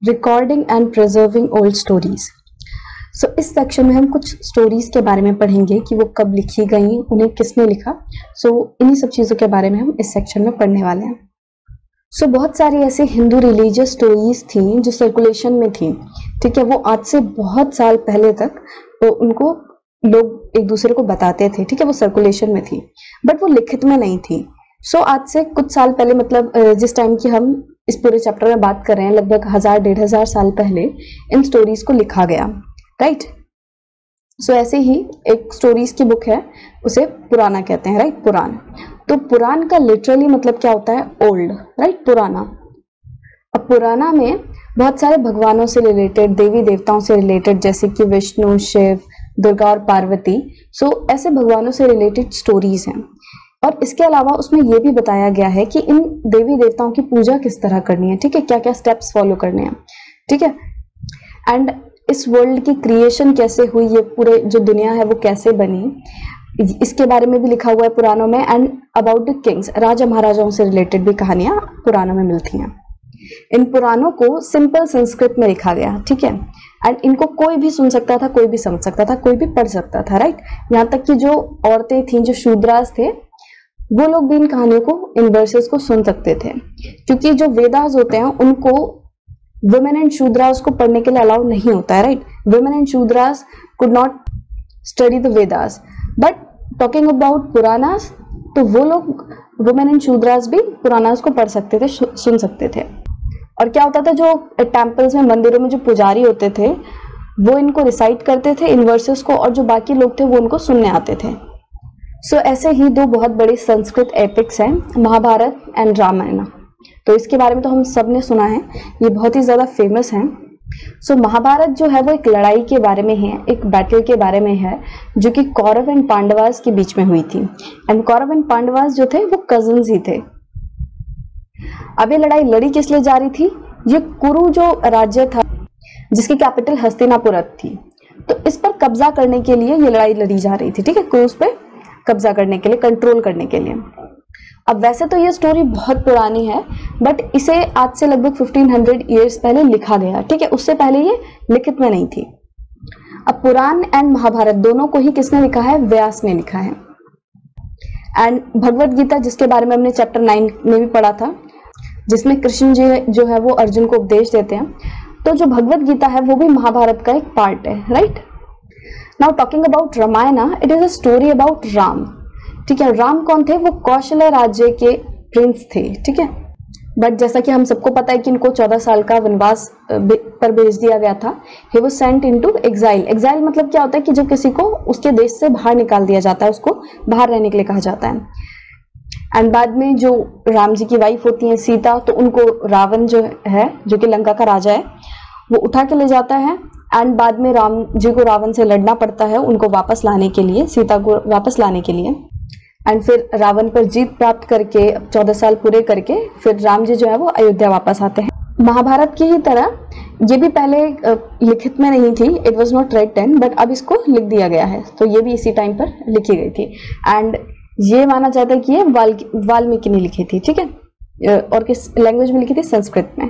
Recording and preserving old stories. So इस section में हम कुछ स्टोरीज के बारे में पढ़ेंगे कि वो कब लिखी गई, उन्हें किसने लिखा। इन्हीं सब चीज़ों के बारे में हम इस सेक्शन में पढ़ने वाले हैं। बहुत सारी ऐसे हिंदू रिलीजियस स्टोरीज थी जो सर्कुलेशन में थी, ठीक है। वो आज से बहुत साल पहले तक उनको लोग एक दूसरे को बताते थे, ठीक है। वो सर्कुलेशन में थी बट वो लिखित में नहीं थी। आज से कुछ साल पहले, मतलब जिस टाइम की हम इस पूरे चैप्टर में बात कर रहे हैं, लगभग 1000-1500 साल पहले इन स्टोरीज को लिखा गया, राइट। ऐसे ही एक स्टोरीज की बुक है, उसे पुराना कहते हैं, राइट। पुराण। तो पुराण का लिटरली मतलब क्या होता है? Old, right. पुराना। अब पुराना में बहुत सारे भगवानों से रिलेटेड, देवी देवताओं से रिलेटेड, जैसे कि विष्णु, शिव, दुर्गा और पार्वती, ऐसे भगवानों से रिलेटेड स्टोरीज हैं। और इसके अलावा उसमें यह भी बताया गया है कि इन देवी देवताओं की पूजा किस तरह करनी है, ठीक है। क्या क्या स्टेप्स फॉलो करने हैं, ठीक है। एंड इस वर्ल्ड की क्रिएशन कैसे हुई, ये पूरे जो दुनिया है वो कैसे बनी, इसके बारे में भी लिखा हुआ है पुराणों में। एंड अबाउट द किंग्स, राजा महाराजाओं से रिलेटेड भी कहानियां पुराणों में मिलती हैं। इन पुराणों को सिंपल संस्कृत में लिखा गया, ठीक है। एंड इनको कोई भी सुन सकता था, कोई भी समझ सकता था, कोई भी पढ़ सकता था, राइट। यहाँ तक कि जो औरतें थीं, जो शूद्रास थे, वो लोग भी इन कहानियों को, इन वर्सेस को सुन सकते थे। क्योंकि जो वेदास होते हैं उनको वुमेन एंड शूद्रास को पढ़ने के लिए अलाउ नहीं होता है, right. Women and Shudras could not study the Vedas, but talking about Puranas, तो वो लोग, वुमेन एंड शूद्रास भी पुराणास को पढ़ सकते थे, सुन सकते थे। और क्या होता था, जो टेम्पल्स में, मंदिरों में जो पुजारी होते थे, वो इनको रिसाइट करते थे इन वर्सेस को, और जो बाकी लोग थे वो उनको सुनने आते थे। ऐसे ही दो बहुत बड़े संस्कृत एपिक्स हैं, महाभारत एंड रामायण। तो इसके बारे में तो हम सब ने सुना है, ये बहुत ही ज्यादा फेमस हैं। महाभारत जो है वो एक लड़ाई के बारे में है, एक बैटल के बारे में है, जो कि कौरव एंड पांडवास के बीच में हुई थी। एंड कौरव एंड पांडवास जो थे वो कजिन्स ही थे। अब ये लड़ाई लड़ी किस लिए जा रही थी? ये कुरु जो राज्य था, जिसकी कैपिटल हस्तिनापुर थी, तो इस पर कब्जा करने के लिए ये लड़ाई लड़ी जा रही थी, ठीक है। कुरुस पे कब्जा करने के लिए, कंट्रोल करने के लिए। अब वैसे तो ये स्टोरी बहुत पुरानी है, बट इसे आज से लगभग 1500 ईयर्स पहले लिखा गया, ठीक है। उससे पहले ये लिखित में नहीं थी। अब पुराण एंड महाभारत दोनों को ही किसने लिखा है? व्यास ने लिखा है। एंड भगवत गीता, जिसके बारे में हमने चैप्टर 9 में भी पढ़ा था, जिसमें कृष्ण जी जो है वो अर्जुन को उपदेश देते हैं, तो जो भगवत गीता है वो भी महाभारत का एक पार्ट है, right. Now talking about Ramayana, it is a story about Ram, ठीक है। राम कौन थे? वो कौशल्य राज्य के प्रिंस थे, ठीक है। बट जैसा कि हम सबको पता है कि इनको 14 साल का वनवास पर भेज दिया गया था। He was sent into exile. Exile मतलब क्या होता है कि जब किसी को उसके देश से बाहर निकाल दिया जाता है, उसको बाहर रहने के लिए कहा जाता है। एंड बाद में जो राम जी की वाइफ होती है सीता, तो उनको रावण जो है, जो कि लंका का राजा है, वो उठा के ले जाता है। एंड बाद में राम जी को रावण से लड़ना पड़ता है उनको वापस लाने के लिए, सीता को वापस लाने के लिए। एंड फिर रावण पर जीत प्राप्त करके 14 साल पूरे करके फिर राम जी जो है वो अयोध्या वापस आते हैं। महाभारत की ही तरह ये भी पहले लिखित में नहीं थी, it was not written, but अब इसको लिख दिया गया है। तो ये भी इसी टाइम पर लिखी गई थी। एंड ये माना जाता है कि ये वाल्मीकि ने लिखी थी, ठीक है। और किस लैंग्वेज में लिखी थी? संस्कृत में।